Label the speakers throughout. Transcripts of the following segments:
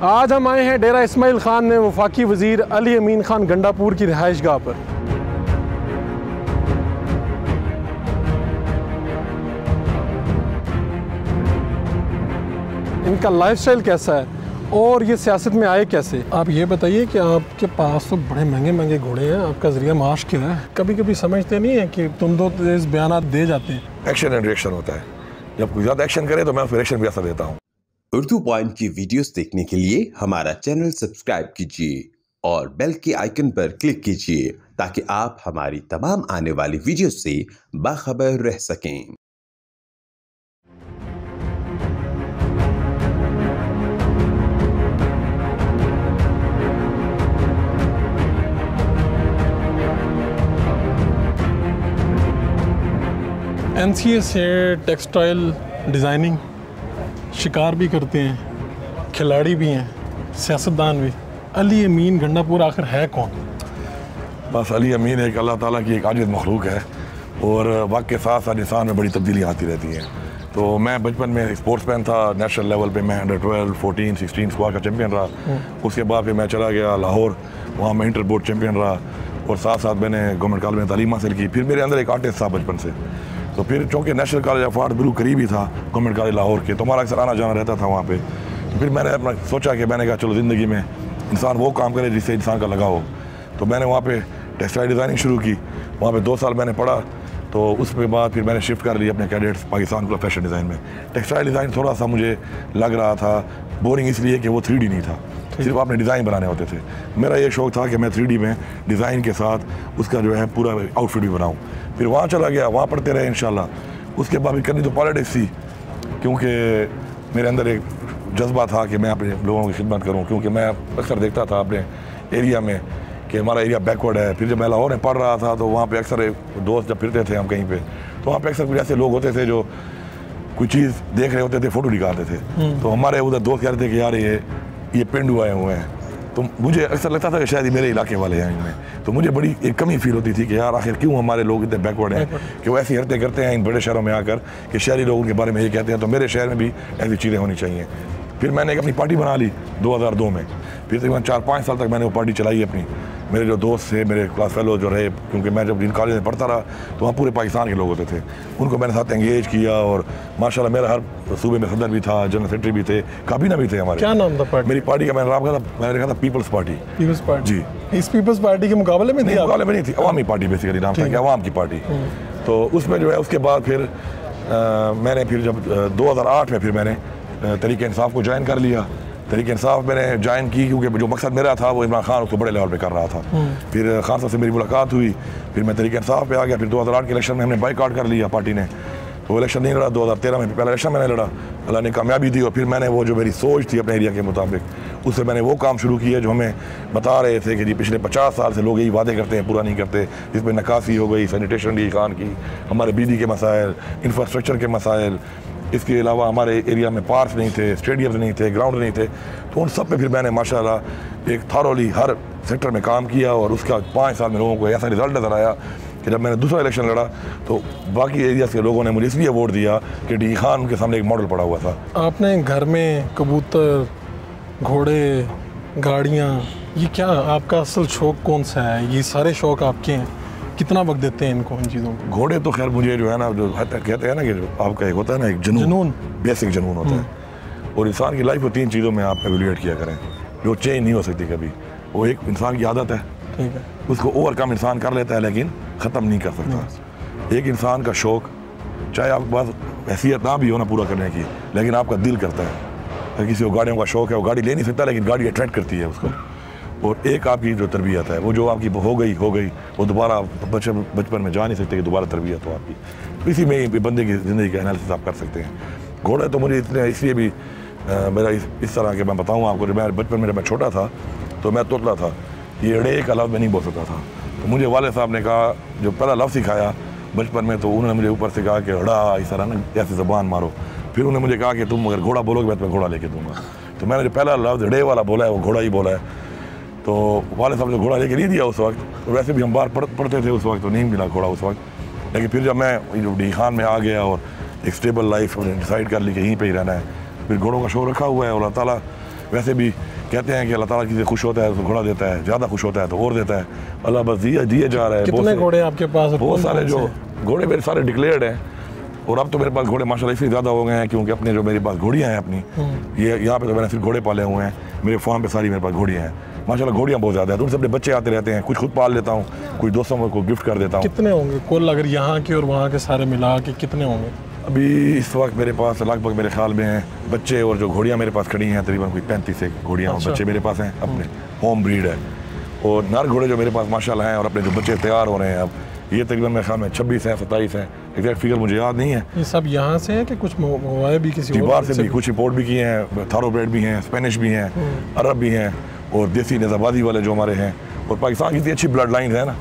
Speaker 1: आज हम आए हैं डेरा इस्माइल खान में वफाकी वज़ीर अली अमीन खान गंडापुर की रिहाइशगाह पर। इनका लाइफस्टाइल कैसा है और ये सियासत में आए कैसे? आप ये बताइए कि आपके पास तो बड़े महंगे महंगे घोड़े हैं, आपका ज़रिया माश क्या है? कभी कभी समझते नहीं है कि तुम दो तेज बयान दे जाते हैं।
Speaker 2: एक्शन एंड रिएक्शन होता है, जब कोई ज़्यादा एक्शन करे तो मैं उसको रिएक्शन भी ऐसा देता हूँ।
Speaker 3: उर्दू पॉइंट की वीडियोस देखने के लिए हमारा चैनल सब्सक्राइब कीजिए और बेल के आइकन पर क्लिक कीजिए ताकि आप हमारी तमाम आने वाली वीडियोस से बाखबर रह सकें।
Speaker 1: NCA से टेक्सटाइल डिज़ाइनिंग, शिकार भी करते हैं, खिलाड़ी भी हैं, सियासतदान भी। अली अमीन गंडापुर आखिर है कौन?
Speaker 2: बस अली अमीन एक अल्लाह ताला की एक आजिज़ मखलूक है और वक्त के साथ साथ इंसान में बड़ी तब्दीलियाँ आती रहती हैं। तो मैं बचपन में स्पोर्ट्समैन था, नेशनल लेवल पे मैं अंडर 12, 14, 16 स्क्वाड का चैम्पियन रहा। उसके बाद फिर मैं चला गया लाहौर, वहाँ मैं इंटर बोर्ड चैम्पियन रहा और साथ साथ मैंने गवर्नमेंट कॉलेज में तालीम हासिल की। फिर मेरे अंदर एक आर्टिस्ट था बचपन से, तो फिर चूँकि नेशनल कॉलेज ऑफ आर्ट बिल्कुल करीब ही था गवर्नमेंट कॉलेज लाहौर के, तो हमारा अक्सर आना जाना रहता था वहाँ पे। तो फिर मैंने अपना सोचा कि मैंने कहा चलो ज़िंदगी में इंसान वो काम करे जिससे इंसान का लगाव हो। तो मैंने वहाँ पे टेक्सटाइल डिज़ाइनिंग शुरू की, वहाँ पे 2 साल मैंने पढ़ा। तो उसके बाद फिर मैंने शिफ्ट कर लिया अपने कैडेट्स पाकिस्तान को फैशन डिज़ाइन में। टेक्सटाइल डिज़ाइन थोड़ा सा मुझे लग रहा था बोरिंग, इसलिए कि वो 3D नहीं था, सिर्फ आपने डिज़ाइन बनाने होते थे। मेरा ये शौक़ था कि मैं 3D में डिज़ाइन के साथ उसका जो है पूरा आउटफिट भी बनाऊँ। फिर वहाँ चला गया, वहाँ पढ़ते रहे इंशाल्लाह। उसके बाद भी करनी तो पॉलिटिक्स थी, क्योंकि मेरे अंदर एक जज्बा था कि मैं अपने लोगों की खिदमत करूँ, क्योंकि मैं अक्सर देखता था अपने एरिया में कि हमारा एरिया बैकवर्ड है। फिर जब मैं लाहौर में पढ़ रहा था तो वहाँ पे अक्सर दोस्त जब फिरते थे हम कहीं पे, तो वहाँ पे अक्सर कुछ ऐसे लोग होते थे जो कोई चीज़ देख रहे होते थे, फ़ोटो निकालते थे। तो हमारे उधर दोस्त कह रहे थे कि यार ये पेंडू आए हुए हैं। तो मुझे अक्सर लगता था कि शायद मेरे इलाके वाले हैं इनमें। तो मुझे बड़ी एक कमी फील होती थी कि यार आखिर क्यों हमारे लोग इतने बैकवर्ड हैं कि वो ऐसी हरकतें करते हैं इन बड़े शहरों में आकर कि शहरी लोगों के बारे में ये कहते हैं। तो मेरे शहर में भी ऐसी चीज़ें होनी चाहिए। फिर मैंने एक अपनी पार्टी बना ली 2002 में। फिर तकरीबन 4-5 साल तक मैंने वो पार्टी चलाई अपनी। मेरे जो दोस्त थे, मेरे क्लास फेलो जो रहे, क्योंकि मैं जब इन कॉलेज में पढ़ता रहा तो वहाँ पूरे पाकिस्तान के लोग होते थे, उनको मैंने साथ एंगेज किया। और माशाल्लाह मेरा हर सूबे में सदर भी था, जनरल सेक्रेटरी भी थे, काबीना भी थे हमारे।
Speaker 1: क्या नाम था पार्टी?
Speaker 2: मेरी पार्टी का मैंने नाम रखा था पीपल्स पार्टी।
Speaker 1: पीपल्स पार्टी
Speaker 2: जी।
Speaker 1: इस पीपल्स पार्टी के मुकाबले में
Speaker 2: मुकाबले में नहीं थी, अवामी पार्टी बेसिकली नाम था कि अवाम की पार्टी। तो उसमें जो है उसके बाद फिर मैंने फिर जब 2008 में फिर मैंने तहरीक इंसाफ को ज्वाइन कर लिया। तहरीक इंसाफ मैंने ज्वाइन की क्योंकि जो मकसद मेरा था वो इमरान खान उसको बड़े लेवल पे कर रहा था। फिर खान साहब से मेरी मुलाकात हुई, फिर मैं तहरीक इंसाफ पे आ गया। फिर 2008 के इलेक्शन में हमने बाइकआउट कर लिया पार्टी ने, तो इलेक्शन नहीं लड़ा। 2013 में पहला इलेक्शन मैंने लड़ा, अल्लाह ने कामयाबी दी। और फिर मैंने वो जो मेरी सोच थी अपने एरिया के मुताबिक, उससे मैंने वो काम शुरू किया जो हमें बता रहे थे कि जी पिछले 50 साल से लोग यही वादे करते हैं, पूरा नहीं करते। जिसमें नकासी हो गई, सैनिटेशन डी खान की, हमारे बिजली के मसाइल, इंफ्रास्ट्रक्चर के मसाइल, इसके अलावा हमारे एरिया में पार्क नहीं थे, स्टेडियम्स नहीं थे, ग्राउंड नहीं थे। तो उन सब पे फिर मैंने माशाल्लाह एक थॉरोली हर सेक्टर में काम किया। और उसका 5 साल में लोगों को ऐसा रिजल्ट नज़र आया कि जब मैंने दूसरा इलेक्शन लड़ा तो बाकी एरियाज़ के लोगों ने मुझे इसलिए वोट दिया कि डी खान उनके सामने एक मॉडल पड़ा हुआ था।
Speaker 1: आपने घर में कबूतर, घोड़े, गाड़ियाँ, ये क्या आपका असल शौक़ कौन सा है? ये सारे शौक़ आपके हैं, कितना वक्त देते हैं इनको, इन चीज़ों को?
Speaker 2: घोड़े तो खैर मुझे जो है ना, जो कहते हैं ना कि आपका एक होता है ना एक जुनून, बेसिक जुनून होता है। और इंसान की लाइफ को 3 चीज़ों में आप एवेल्यूएट किया करें जो चेंज नहीं हो सकती कभी। वो एक इंसान की आदत है,
Speaker 1: ठीक है,
Speaker 2: उसको ओवरकम इंसान कर लेता है लेकिन ख़त्म नहीं कर सकता। एक इंसान का शौक़, चाहे आपके पास हैसियत ना भी हो ना पूरा करने की, लेकिन आपका दिल करता है। अगर किसी को गाड़ियों का शौक़ है, वो गाड़ी ले नहीं सकता लेकिन गाड़ी अट्रैक्ट करती है उसको। और एक आपकी जो तरबियत है, वो जो आपकी हो गई वो दोबारा बचपन में जा नहीं सकते कि दोबारा तरबियत हो आपकी। इसी में बंदे की ज़िंदगी का एनालिसिस आप कर सकते हैं। घोड़ा तो मुझे इतने इसलिए भी मेरा इस तरह के मैं बताऊँ आपको, जब मैं बचपन में जब मैं छोटा था तो मैं तोतला था, ये अड़े का लफ्ज़ मैं नहीं बोल सकता था। तो मुझे वाले साहब ने कहा, जो पहला लफ्ज़ सिखाया बचपन में, तो उन्होंने मुझे ऊपर से कहा कि अड़ा इस तरह ना ऐसी ज़बान मारो। फिर उन्होंने मुझे कहा कि तुम अगर घोड़ा बोलोगे मैं तुम्हें घोड़ा लेके दूँगा। तो मैंने जो पहला लफ्ज़ अड़े वाला बोला है वो घोड़ा ही बोला है। तो वाले साहब ने घोड़ा लेके नहीं दिया उस वक्त, तो वैसे भी हम बाहर पढ़ते थे उस वक्त, तो नहीं मिला घोड़ा उस वक्त। लेकिन फिर जब मैं जो डी खान में आ गया और एक स्टेबल लाइफ डिसाइड कर ली कि यहीं पे ही रहना है, फिर घोड़ों का शो रखा हुआ है। और अल्लाह ताला वैसे भी कहते हैं कि अल्लाह ताला किसी खुश होता है तो घोड़ा देता है, ज़्यादा खुश होता है तो और देता है। अल्लाह बस दिए जा रहा है।
Speaker 1: कितने घोड़े आपके पास?
Speaker 2: बहुत सारे जो घोड़े मेरे सारे डिक्लेयर्ड हैं, और अब तो मेरे पास घोड़े माशाल्लाह इसलिए ज़्यादा हो गए हैं क्योंकि अपने जो मेरे पास घोड़ियाँ हैं अपनी, ये यहाँ पे तो मैंने सिर्फ घोड़े पाले हुए हैं, मेरे फार्म पे सारी मेरे पास घोड़ियाँ हैं माशाल्लाह। घोड़ियाँ बहुत ज़्यादा हैं, तो उनसे अपने बच्चे आते रहते हैं, कुछ खुद पाल लेता हूँ, कुछ दोस्तों को गिफ्ट कर देता हूँ।
Speaker 1: कितने होंगे कुल, अगर यहाँ के और वहाँ के सारे मिला के कितने होंगे?
Speaker 2: अभी इस वक्त मेरे पास लगभग मेरे ख्याल में हैं बच्चे और जो घोड़ियाँ मेरे पास खड़ी हैं तकरीबन कोई 35 घोड़ियाँ और बच्चे मेरे पास हैं अपने, होम ब्रीड है। और नर घोड़े जो मेरे पास माशाल्लाह हैं और अपने जो बच्चे तैयार हो रहे हैं अब, ये तकरीबन मेरे ख्याल में 26 हैं 27 हैं, एग्जैक्ट फिगर मुझे याद नहीं है।
Speaker 1: ये सब यहाँ से हैं कि कुछ मंगवाए भी किसी और
Speaker 2: बाहर से भी? कुछ इंपोर्ट भी किए हैं, थारोब्रेड भी हैं, स्पेनिश भी हैं, अरब भी हैं, और देसी निज़ाबादी वाले जो हमारे हैं। और पाकिस्तान की इतनी अच्छी ब्लड लाइन है ना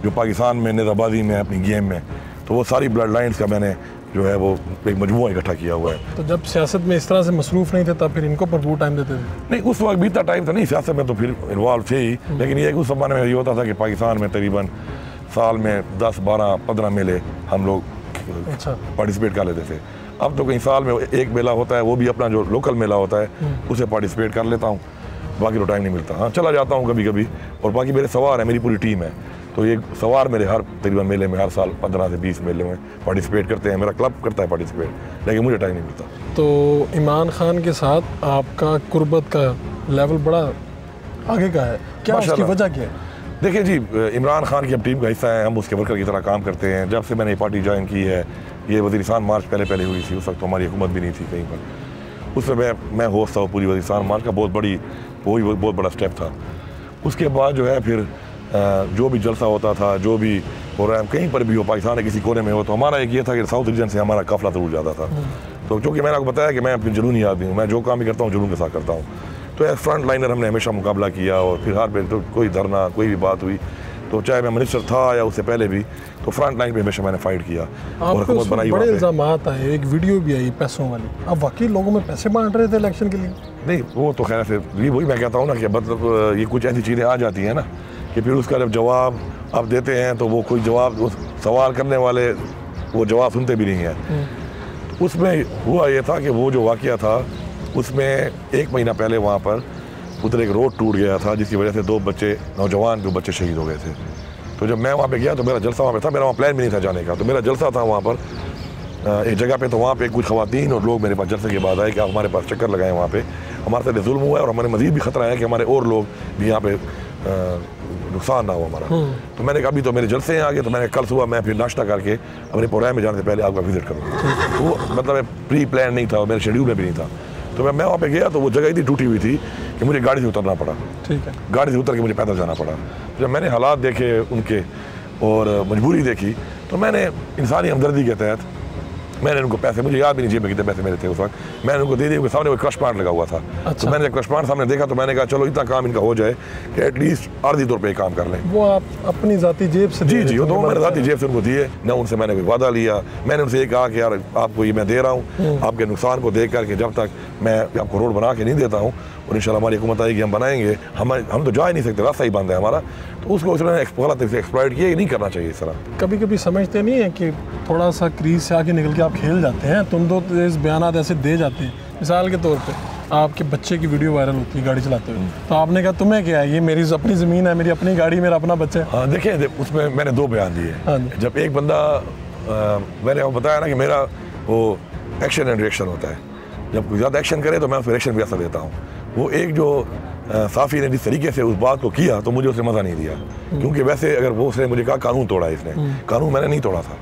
Speaker 2: जो पाकिस्तान में निज़ाबादी में अपनी गेम में, तो वो सारी ब्लड लाइन्स का मैंने जो है वो एक मजमूआ इकट्ठा किया हुआ है।
Speaker 1: तो जब सियासत में इस तरह से मसरूफ़ नहीं थे तब फिर इनको भरपूर टाइम देते थे?
Speaker 2: नहीं, उस वक्त भी इतना टाइम था नहीं, सियासत में तो फिर इन्वॉल्व थे ही, लेकिन ये उस ज़माने में ये होता था कि पाकिस्तान में तकरीबन साल में 10, 12, 15 मेले हम लोग पार्टिसिपेट कर लेते थे। अब तो कहीं साल में एक मेला होता है, वो भी अपना जो लोकल मेला होता है उसे पार्टिसिपेट कर लेता हूँ, बाकी तो टाइम नहीं मिलता। हाँ, चला जाता हूँ कभी कभी, और बाकी मेरे सवार है, मेरी पूरी टीम है, तो ये सवार मेरे हर तकरीबन मेले में हर साल 15 से 20 मेले में पार्टिसिपेट करते हैं, मेरा क्लब करता है पार्टिसिपेट, लेकिन मुझे टाइम नहीं मिलता।
Speaker 1: तो इमरान खान के साथ आपका कुर्बत का लेवल बड़ा आगे का है, क्या उसकी वजह क्या है?
Speaker 2: देखिए जी, इमरान खान की अब टीम का हिस्सा है, हम उसके वर्कर की तरह काम करते हैं। जब से मैंने ये पार्टी ज्वाइन की है, ये वज़ीरिस्तान मार्च पहले हुई थी, उस वक्त तो हमारी हुकूमत भी नहीं थी कहीं पर, उसमें मैं होस्ट था पूरी वज़ीरिस्तान मार्च का, बहुत बड़ा स्टेप था। उसके बाद जो है फिर जो भी जलसा होता था, जो भी प्रोग्राम कहीं पर भी हो, पाकिस्तान के किसी कोने में हो, तो हमारा एक ये था कि साउथ रीजन से हमारा काफिला जरूर जाता था। तो चूँकि मैंने आपको बताया कि मैं अपनी जुनूनी आदमी हूँ, मैं जो काम भी करता हूँ जुनून के साथ करता हूँ, तो एज फ्रंट लाइनर हमने हमेशा मुकाबला किया, और फिर हर पे तो कोई धरना कोई भी बात हुई तो चाहे मैं मिनिस्टर था या उससे पहले भी, तो फ्रंट लाइन पे हमेशा मैंने फाइट किया और हुकूमत बनाई।
Speaker 1: बड़े इल्ज़ाम आए, एक वीडियो भी आई पैसों वाली, अब वाकई लोगों में पैसे बांट रहे थे इलेक्शन के लिए?
Speaker 2: नहीं, वो तो खैर से वही मैं कहता हूँ ना कि मतलब ये कुछ ऐसी चीज़ें आ जाती हैं ना कि फिर उसका जब जवाब आप देते हैं तो वो कोई जवाब, सवाल करने वाले वो जवाब सुनते भी नहीं हैं। उसमें हुआ ये था कि वो जो वाक़या था उसमें 1 महीना पहले वहाँ पर उधर एक रोड टूट गया था, जिसकी वजह से 2 बच्चे, नौजवान 2 बच्चे शहीद हो गए थे। तो जब मैं वहाँ पे गया तो मेरा जलसा वहाँ पे था, मेरा वहाँ प्लान भी नहीं था जाने का, तो मेरा जलसा था वहाँ पर एक जगह पे। तो वहाँ पे कुछ ख़वातीन और लोग मेरे पास जलसे के बाद आए कि आप हमारे पास चक्कर लगाएं, वहाँ पे हमारे साथ जुल्म हुआ है और हमारे मज़ीद भी ख़तरा है कि हमारे और लोग भी यहाँ पे नुकसान ना हो हमारा। तो मैंने कहा अभी तो मेरे जलसे हैं आगे, तो मैंने कल सुबह मैं फिर नाश्ता करके अपने प्रोग्राम में जाने से पहले आपका विज़िट करूँगा। तो वो मतलब प्री प्लान नहीं था, मेरे शेड्यूल में भी नहीं था। तो मैं वहाँ पे गया तो वो जगह इतनी टूटी हुई थी कि मुझे गाड़ी से उतरना पड़ा।
Speaker 1: ठीक है,
Speaker 2: गाड़ी से उतर के मुझे पैदल जाना पड़ा। जब मैंने हालात देखे उनके और मजबूरी देखी, तो मैंने इंसानी हमदर्दी के तहत मैंने उनको पैसे, मुझे याद भी नहीं जेब में कितने पैसे मेरे थे उस वक्त, मैंने उनको दे दिए। उनके सामने वो क्रश प्लांट लगा हुआ था। तो मैंने जब क्रश प्लांट सामने देखा तो मैंने कहा चलो इतना काम इनका हो जाए कि एटलीस्ट आर्जी तौर पे काम कर लें।
Speaker 1: वो आप अपनी ज़ाती जेब से?
Speaker 2: जी, वो तो मैंने ज़ाती जेब से उनको दिए, ना उनसे मैंने कोई वादा लिया। मैंने उनसे ये कहा कि यार आपको ये मैं दे रहा हूँ, आपके नुकसान को देख करके जब तक मैं आपको रोड बना के नहीं देता हूँ, और इंशाल्लाह हमारी हुकूमत आएगी हम बनाएंगे, हम तो जा ही नहीं सकते, रास्ता ही बंद है हमारा। तो उसको उसने गलत एक्सप्लॉइट किया, नहीं करना चाहिए इस तरह।
Speaker 1: कभी कभी समझते नहीं है कि थोड़ा सा क्रीज से आगे निकल के आप खेल जाते हैं, तुम दो तेज बयान ऐसे दे जाते हैं। मिसाल के तौर पे आपके बच्चे की वीडियो वायरल होती है गाड़ी चलाते हुए, तो आपने कहा तुम्हें क्या है, ये मेरी अपनी ज़मीन है, मेरी अपनी गाड़ी, मेरा अपना बच्चा है।
Speaker 2: हाँ, देखिए उसमें मैंने 2 बयान दिए।
Speaker 1: हाँ,
Speaker 2: जब एक बंदा मैंने आपको बताया ना कि मेरा वो एक्शन एंड रिएक्शन होता है, जब कोई ज़्यादा एक्शन करे तो मैं उसको रिएक्शन भी ऐसा देता हूँ। वो एक जो साफ़ी ने जिस तरीके से उस बात को किया तो मुझे उसने मज़ा नहीं दिया, क्योंकि वैसे अगर वो उसने मुझे कहा कानून तोड़ा है इसने, कानून मैंने नहीं तोड़ा था।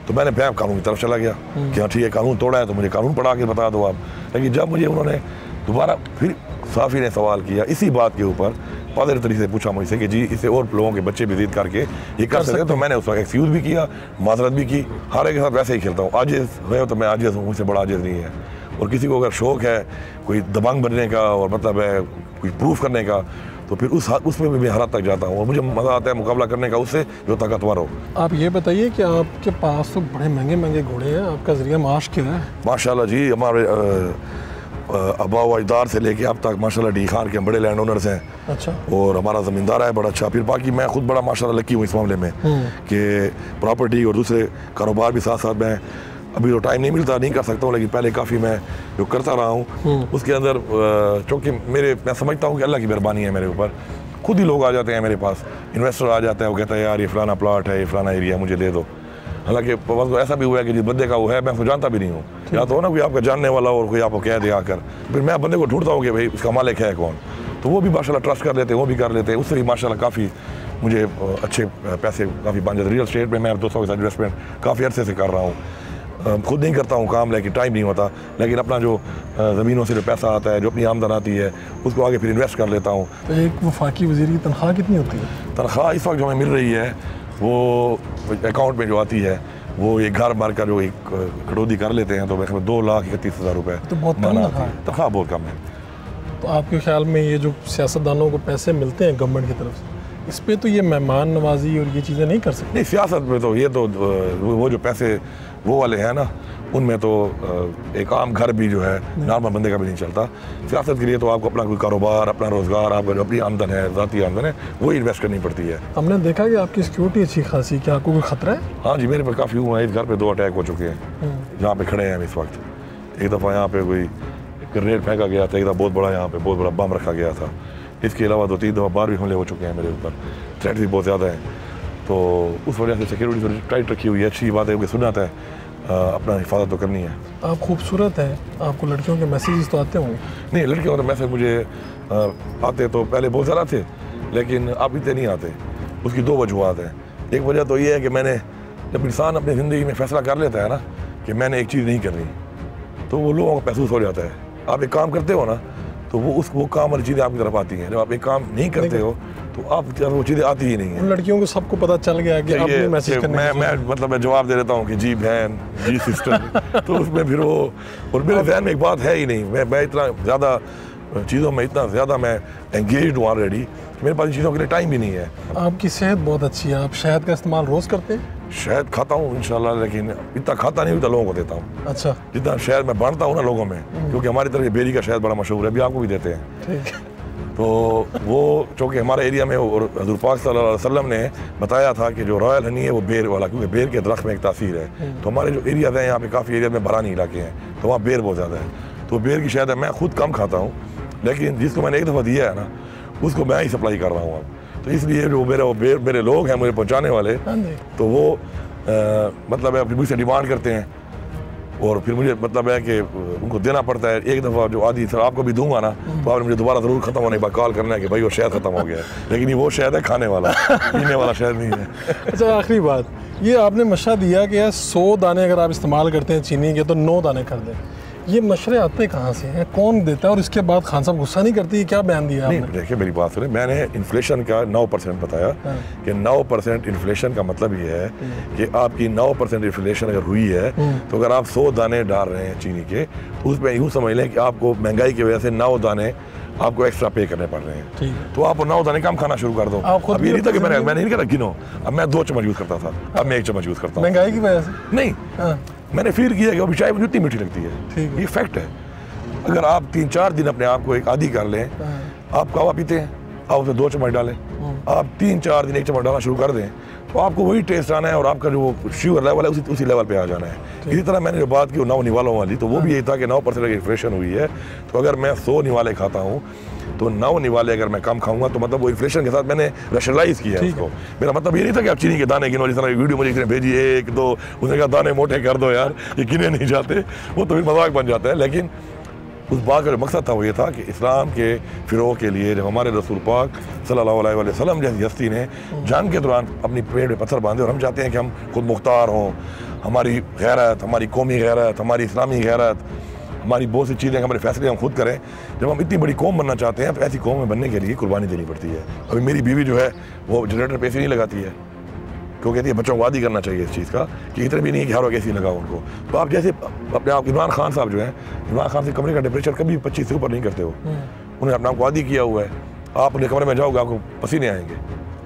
Speaker 2: तो मैंने फिर कानून की तरफ चला गया कि हाँ ठीक है कानून तोड़ा है तो मुझे कानून पढ़ा के बता दो आप। लेकिन जब मुझे उन्होंने दोबारा फिर साफ़ी ने सवाल किया इसी बात के ऊपर, पादरी तरीके से पूछा मुझसे कि जी इसे और लोगों के बच्चे भी जिद करके ये कर सकते हैं, तो मैंने उस वक्त एक्सक्यूज़ भी किया, माजरत भी की। हर एक के साथ वैसे ही खेलता हूँ, आजिज़ है तो मैं आजिज़ हूँ, मुझसे बड़ा आजिज़ नहीं है। और किसी को अगर शौक़ है कोई दबंग बनने का और मतलब है कोई प्रूफ करने का, तो फिर उसमें भी मैं हद तक जाता हूँ और मुझे मज़ा आता है मुकाबला करने का उससे जो ताकतवर हो।
Speaker 1: आप ये बताइए कि आपके पास तो बड़े महंगे महंगे घोड़े हैं, आपका ज़रिया माश क्या है?
Speaker 2: माशाल्लाह जी, हमारे अब्बा व अजदाद से लेके अब तक माशाल्लाह डी खान के बड़े लैंड ओनर्स हैं।
Speaker 1: अच्छा।
Speaker 2: और हमारा ज़मींदार है बड़ा अच्छा। फिर बाकी मैं खुद बड़ा माशाल्लाह लकी हूँ इस मामले में कि प्रॉपर्टी और दूसरे कारोबार भी साथ साथ मैं अभी तो टाइम नहीं मिलता, नहीं कर सकता हूँ, लेकिन पहले काफ़ी मैं जो करता रहा हूँ उसके अंदर चूँकि मैं समझता हूँ कि अल्लाह की मेहरबानी है मेरे ऊपर, खुद ही लोग आ जाते हैं मेरे पास, इन्वेस्टर आ जाता है, वो कहता है यार ये फलाना प्लाट है, ये फलाना एरिया मुझे दे दो। हालांकि तो ऐसा भी हुआ है कि जिस बंदे का वो है मैं उसको जानता भी नहीं हूँ, या तो हो ना कोई आपका जानने वाला और कोई आपको कह दे आकर, फिर मैं बंदे को ढूंढता हूँ कि भाई उसका मालिक है कौन, तो वो भी माशाल्लाह ट्रस्ट कर लेते हैं, वो भी कर लेते हैं, उससे भी माशाल्लाह काफ़ी मुझे अच्छे पैसे काफ़ी बन जाते। रियल स्टेट में मैं दोस्तों के साथ इन्वेस्टमेंट काफ़ी अर्से से कर रहा हूँ, खुद नहीं करता हूँ काम, लेकिन टाइम नहीं होता, लेकिन अपना जो ज़मीनों से जो पैसा आता है, जो अपनी आमदन आती है, उसको आगे फिर इन्वेस्ट कर लेता हूँ।
Speaker 1: तो एक वफाकी वज़ीर की तनख्वाह कितनी होती है?
Speaker 2: तनख्वाह इस वक्त जो हमें मिल रही है वो अकाउंट में जो आती है वो एक घर भर का जो एक कटौती कर लेते हैं, तो वैसे 2,31,000 रुपये
Speaker 1: तो बहुत कम
Speaker 2: तनख्वाह बहुत कम है।
Speaker 1: तो आपके ख्याल में ये जो सियासतदानों को पैसे मिलते हैं गवर्नमेंट की तरफ से, इस पे तो ये मेहमान नवाजी और ये चीज़ें नहीं कर सकते?
Speaker 2: नहीं, सियासत में तो ये तो वो जो पैसे वो वाले हैं ना, उनमें तो एक आम घर भी जो है नॉर्मल बंदे का भी नहीं चलता। सियासत के लिए तो आपको अपना कोई कारोबार, अपना रोज़गार, आपका जो अपनी आमदन है, ज़ाती आमदन है, वो इन्वेस्ट करनी पड़ती है।
Speaker 1: हमने देखा कि आपकी सिक्योरिटी अच्छी खासी, क्या आपको कोई ख़तरा है?
Speaker 2: हाँ जी, मेरे पर काफ़ी हुआ है, इस घर पे 2 अटैक हो चुके हैं जहाँ पे खड़े हैं इस वक्त। एक दफ़ा यहाँ पे कोई ग्रेनेड फेंका गया था, एक दफ़ा बहुत बड़ा यहाँ पे बहुत बड़ा बम रखा गया था। इसके अलावा 2-3 दफ़ा बार भी हमले हो चुके हैं मेरे ऊपर, थ्रेट भी बहुत ज़्यादा है, तो उस वजह से सिक्योरिटी थोड़ी टाइट रखी हुई है। अच्छी बात है क्योंकि सुनत है, अपना हिफाजत तो करनी है।
Speaker 1: आप खूबसूरत हैं, आपको लड़कियों के मैसेजेस तो आते होंगे?
Speaker 2: नहीं, लड़कियों के मैसेज मुझे आते तो पहले बहुत ज़्यादा थे, लेकिन अब इतने नहीं आते। उसकी 2 वजूहत हैं। एक वजह तो ये है कि मैंने, जब इंसान अपनी ज़िंदगी में फ़ैसला कर लेता है ना कि मैंने एक चीज़ नहीं करनी, तो वो लोगों को महसूस हो जाता है। आप एक काम करते हो ना, तो वो काम वाली चीज़ें आपकी तरफ आती हैं। जब आप एक काम नहीं करते हो तो आप वो चीज़ें आती ही नहीं है।
Speaker 1: लड़कियों को सबको पता चल गया कि आप नहीं मैसेज करने
Speaker 2: मैं जवाब दे देता हूँ कि जी बहन, जी सिस्टर, तो उसमें फिर वो, और मेरे ज़हन में एक बात है ही नहीं, मैं इतना ज़्यादा चीज़ों में इतना ज़्यादा मैं एंगेज्ड हूँ ऑलरेडी, मेरे पास इन चीज़ों के लिए टाइम भी नहीं है।
Speaker 1: आपकी सेहत बहुत अच्छी है, आप शहद का इस्तेमाल रोज़ करते हैं?
Speaker 2: शहद खाता हूँ इंशाल्लाह, लेकिन इतना खाता नहीं, उतना लोगों को देता हूँ।
Speaker 1: अच्छा।
Speaker 2: जितना शहद मैं बांटता हूँ ना लोगों में, क्योंकि हमारी तरफ बेरी का शहद बड़ा मशहूर है, अभी आपको भी देते हैं।
Speaker 1: ठीक है।
Speaker 2: तो वो चूँकि हमारे एरिया में और हज़रत पाक सल्लल्लाहु अलैहि वसल्लम ने बताया था कि जो रॉयल हनी है वो बेर वाला, क्योंकि बेर के दरख्त में एक तासीर है। तो हमारे जो एरियाज़ हैं यहाँ पे काफ़ी एरिया में बरानी इलाके हैं, तो वहाँ बेर बहुत ज़्यादा है, तो बेर की शहद है मैं खुद कम खाता हूँ, लेकिन जिसको मैंने एक दफ़ा दिया है ना उसको मैं ही सप्लाई कर रहा हूँ अब। तो इसलिए जो मेरे लोग हैं मुझे पहुँचाने वाले, तो वो मतलब है मुझसे डिमांड करते हैं, और फिर मुझे मतलब है कि उनको देना पड़ता है। एक दफ़ा जो आदि सर आपको भी दूंगा ना, तो आपने मुझे दोबारा ज़रूर ख़त्म होने के बाद कॉल करना है कि भाई वो शहद ख़त्म हो गया है, लेकिन ये वो शहद है खाने वाला, पीने वाला शहद नहीं है।
Speaker 1: अच्छा, आखिरी बात, ये आपने मशवरा दिया कि यार 100 दाने अगर आप इस्तेमाल करते हैं चीनी के तो 9 दाने कर दें, ये मशवरे आते कहाँ से हैं, कौन देता है? और इसके बाद खान साहब गुस्सा नहीं करती? क्या बयान दिया आपने?
Speaker 2: नहीं, देखिए मेरी बात सुने, मैंने इन्फ्लेशन का 9% बताया कि 9% इन्फ्लेशन का मतलब ये है कि आपकी 9% इन्फ्लेशन अगर हुई है, तो अगर आप 100 दाने डाल रहे हैं चीनी के, तो उसमें यूँ समझ लें कि आपको महंगाई की वजह से 9 दाने आपको एक्स्ट्रा पे करने पड़ रहे हैं। तो आप 9 दाने कम खाना शुरू कर दो। अब ये नहीं था कि मैंने नहीं कहा गिनो, अब मैं 2 चम्मच यूज़ करता था, अब मैं 1 चम्मच यूज़ करता हूँ।
Speaker 1: महंगाई की वजह से
Speaker 2: नहीं, मैंने फील किया कि अभी चाय मुझे इतनी मीठी लगती है, ये फैक्ट है। अगर आप 3-4 दिन अपने आप को एक आदी कर लें, आप कहवा पीते हैं, आप उसमें 2 चम्मच डालें, आप 3-4 दिन 1 चम्मच डालना शुरू कर दें, तो आपको वही टेस्ट आना है और आपका जो शुगर लेवल है उसी लेवल पे आ जाना है। इसी तरह मैंने जो बात की 9 निवालों वाली, तो वो भी यही था कि 9% की इन्फ्लेशन हुई है, तो अगर मैं 100 निवाले खाता हूँ तो 9 निवाले अगर मैं कम खाऊंगा तो मतलब वो इन्फ्लेशन के साथ मैंने रैशनलाइज किया है उसको। मेरा मतलब ये नहीं था कि आप चीनी के दाने गिनो, जिस तरह वीडियो मुझे भेजी 1-2, उसने कहा दाने मोटे कर दो यार, ये गिने नहीं जाते, वो तो फिर मजाक बन जाता है। लेकिन उस बात का जो मकसद था वो ये था कि इस्लाम के फ़िरोग के लिए जब हमारे रसूल पाक सल्लल्लाहु अलैहि वसल्लम जैसी हस्ती ने जंग के दौरान अपनी पेट में पत्थर बांधे, और हम चाहते हैं कि हम खुद मुख्तार हों, हमारी गैरत, हमारी कौमी गैरत, हमारी इस्लामी गैरत, हमारी बहुत सी चीज़ें, हमारे फैसले हम खुद करें। जब हम इतनी बड़ी कौम बनना चाहते हैं तो ऐसी कौम में बनने के लिए कुर्बानी देनी पड़ती है। अभी मेरी बीवी जो है वो जनरेटर पे ऐसे नहीं लगाती है, क्यों कहती है बच्चों को आदी करना चाहिए इस चीज़ का कि इतने भी नहीं कि हर वक्त ऐसी लगाओ उनको। तो आप जैसे अपने आप इमरान खान साहब जो हैं, इमरान खान से कमरे का टेम्परेचर कभी 25 से ऊपर नहीं करते हो, उन्हें अपने आप को आदी किया हुआ है। आप उनके कमरे में जाओगे आपको पसीने आएंगे,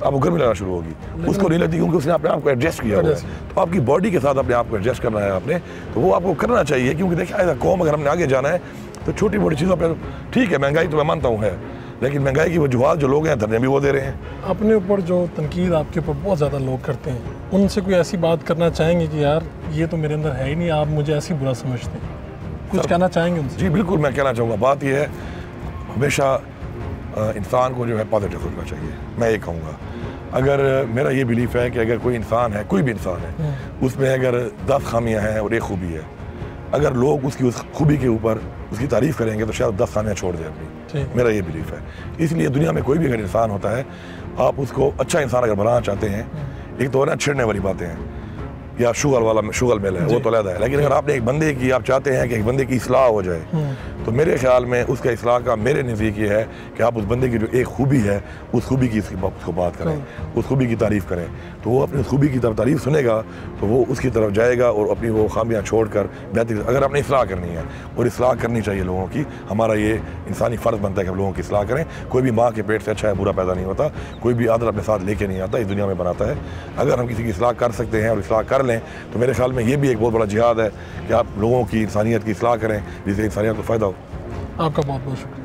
Speaker 2: आपको गर्मी लगना शुरू होगी, उसको नहीं लगती क्योंकि उसने अपने आप को एडजस्ट किया हुआ है। तो आपकी बॉडी के साथ अपने आप को एडजस्ट करना है आपने, तो वो आपको करना चाहिए। क्योंकि देखिए ऐसा कौम अगर हमने आगे जाना है तो छोटी मोटी चीज़ों पर ठीक है, महंगाई तो मैं मानता हूँ है, लेकिन महंगाई की वजूहत जो लोग हैं धरने भी वो दे रहे हैं।
Speaker 1: अपने ऊपर जो तनकीद आपके ऊपर बहुत ज़्यादा लोग करते हैं, उनसे कोई ऐसी बात करना चाहेंगे कि यार ये तो मेरे अंदर है ही नहीं, आप मुझे ऐसी बुरा समझते हैं, कुछ कहना चाहेंगे उनसे?
Speaker 2: जी बिल्कुल, मैं कहना चाहूँगा, बात यह है हमेशा इंसान को जो है पॉजिटिव सोचना चाहिए। मैं ये कहूँगा, अगर मेरा ये बिलीफ है कि अगर कोई इंसान है, कोई भी इंसान है, उसमें अगर 10 खामियाँ हैं और एक खूबी है, अगर लोग उसकी उस खूबी के ऊपर उसकी तारीफ़ करेंगे तो शायद 10 खामियाँ छोड़ दें अपनी। मेरा ये बिलीफ है। इसलिए दुनिया में कोई भी अगर इंसान होता है, आप उसको अच्छा इंसान अगर बनाना चाहते हैं, एक तो ना छिड़ने वाली बातें हैं या शुगर मिल है, वो तो अलग है, लेकिन अगर आपने एक बंदे की, आप चाहते हैं कि एक बंदे की इस्लाह हो जाए, तो मेरे ख्याल में उसका इस्लाह का मेरे नज़दीक ये है कि आप उस बंदे की जो एक खूबी है, उस खूबी की उसको बात करें, उस खूबी की तारीफ़ करें, तो वो अपनी उस खूबी की तरफ तारीफ़ सुनेगा तो वो उसकी तरफ जाएगा और अपनी वो खामियाँ छोड़कर बेहतर, अगर आपने इस्लाह करनी है, और इस्लाह करनी चाहिए लोगों की, हमारा ये इंसानी फ़र्ज़ बनता है कि हम लोगों की इस्लाह करें। कोई भी माँ के पेट से अच्छा है बुरा पैदा नहीं होता, कोई भी आदर अपने साथ लेके नहीं आता, इस दुनिया में बनाता है। अगर हम किसी की इस्लाह कर सकते हैं और इस्लाह कर लें तो मेरे ख्याल में ये भी एक बहुत बड़ा जिहाद है कि आप लोगों की इंसानियत की इस्लाह करें जिससे इंसानियत को फ़ायदा हो।
Speaker 1: आपका बहुत बहुत शुक्रिया।